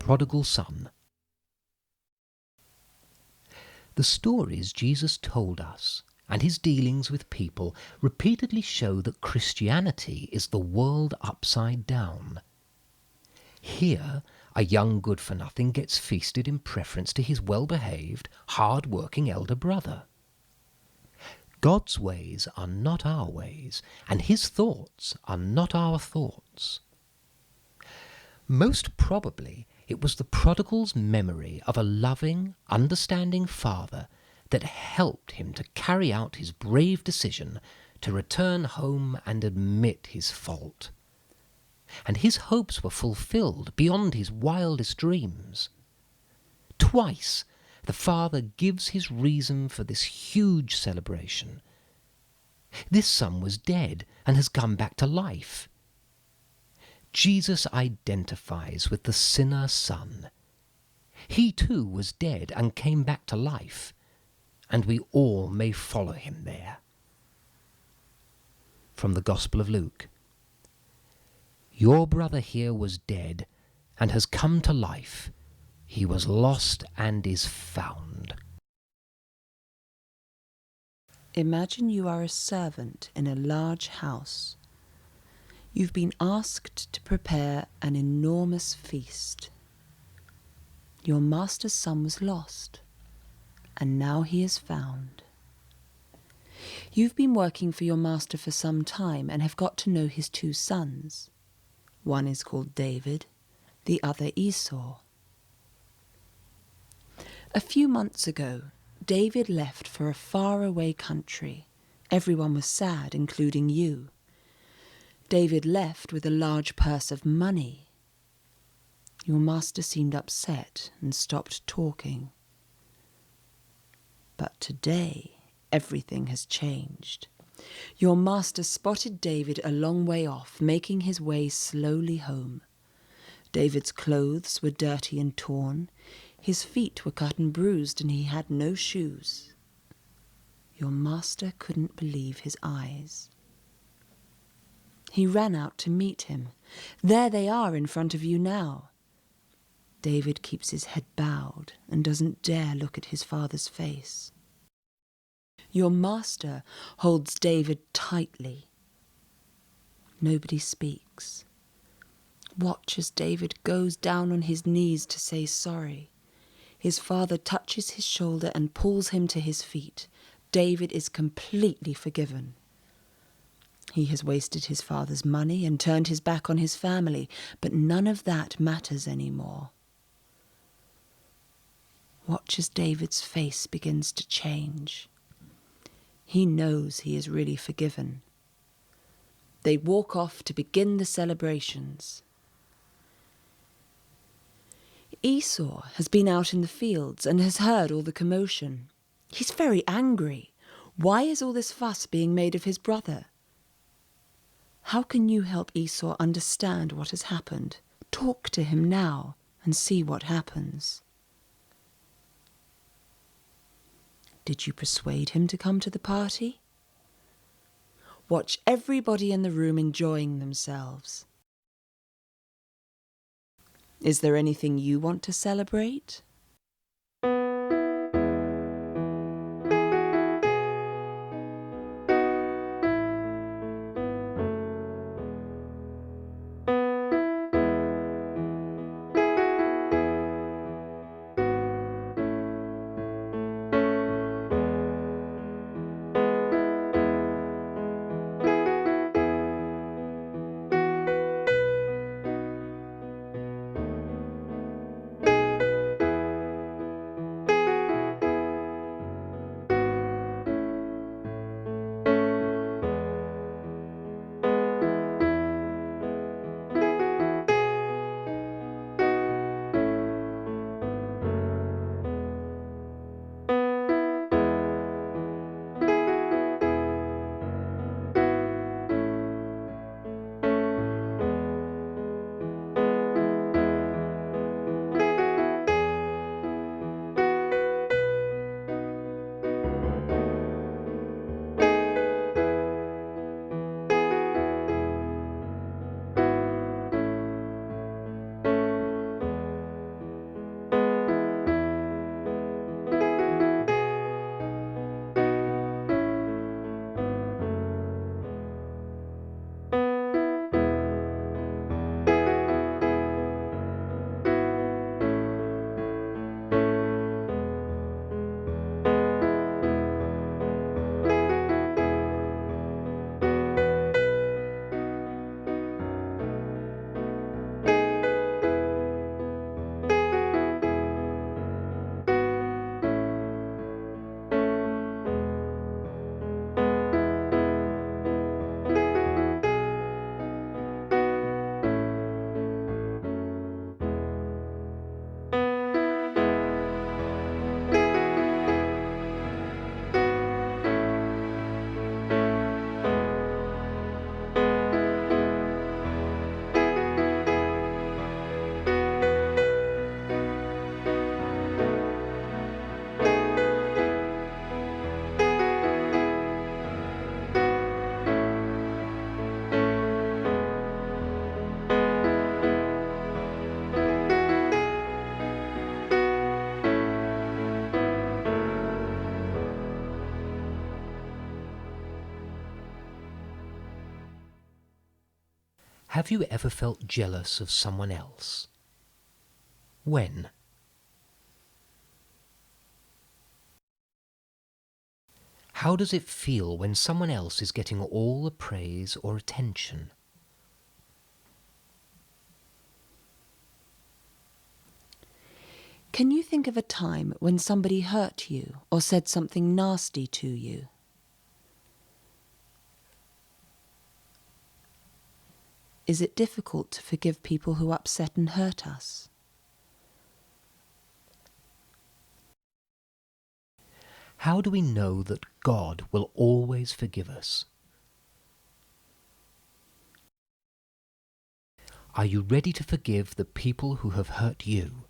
Prodigal Son. The stories Jesus told us and his dealings with people repeatedly show that Christianity is the world upside down. Here, a young good-for-nothing gets feasted in preference to his well-behaved, hard-working elder brother. God's ways are not our ways, and his thoughts are not our thoughts. Most probably, it was the prodigal's memory of a loving, understanding father that helped him to carry out his brave decision to return home and admit his fault. And his hopes were fulfilled beyond his wildest dreams. Twice, the father gives his reason for this huge celebration. This son was dead and has come back to life. Jesus identifies with the sinner son. He too was dead and came back to life, and we all may follow him there. From the Gospel of Luke. Your brother here was dead and has come to life. He was lost and is found. Imagine you are a servant in a large house. You've been asked to prepare an enormous feast. Your master's son was lost, and now he is found. You've been working for your master for some time and have got to know his two sons. One is called David, the other Esau. A few months ago, David left for a faraway country. Everyone was sad, including you. David left with a large purse of money. Your master seemed upset and stopped talking. But today, everything has changed. Your master spotted David a long way off, making his way slowly home. David's clothes were dirty and torn. His feet were cut and bruised, and he had no shoes. Your master couldn't believe his eyes. He ran out to meet him. There they are in front of you now. David keeps his head bowed and doesn't dare look at his father's face. Your master holds David tightly. Nobody speaks. Watch as David goes down on his knees to say sorry. His father touches his shoulder and pulls him to his feet. David is completely forgiven. He has wasted his father's money and turned his back on his family, but none of that matters anymore. Watch as David's face begins to change. He knows he is really forgiven. They walk off to begin the celebrations. Esau has been out in the fields and has heard all the commotion. He's very angry. Why is all this fuss being made of his brother? How can you help Esau understand what has happened? Talk to him now and see what happens. Did you persuade him to come to the party? Watch everybody in the room enjoying themselves. Is there anything you want to celebrate? Have you ever felt jealous of someone else? When? How does it feel when someone else is getting all the praise or attention? Can you think of a time when somebody hurt you or said something nasty to you? Is it difficult to forgive people who upset and hurt us? How do we know that God will always forgive us? Are you ready to forgive the people who have hurt you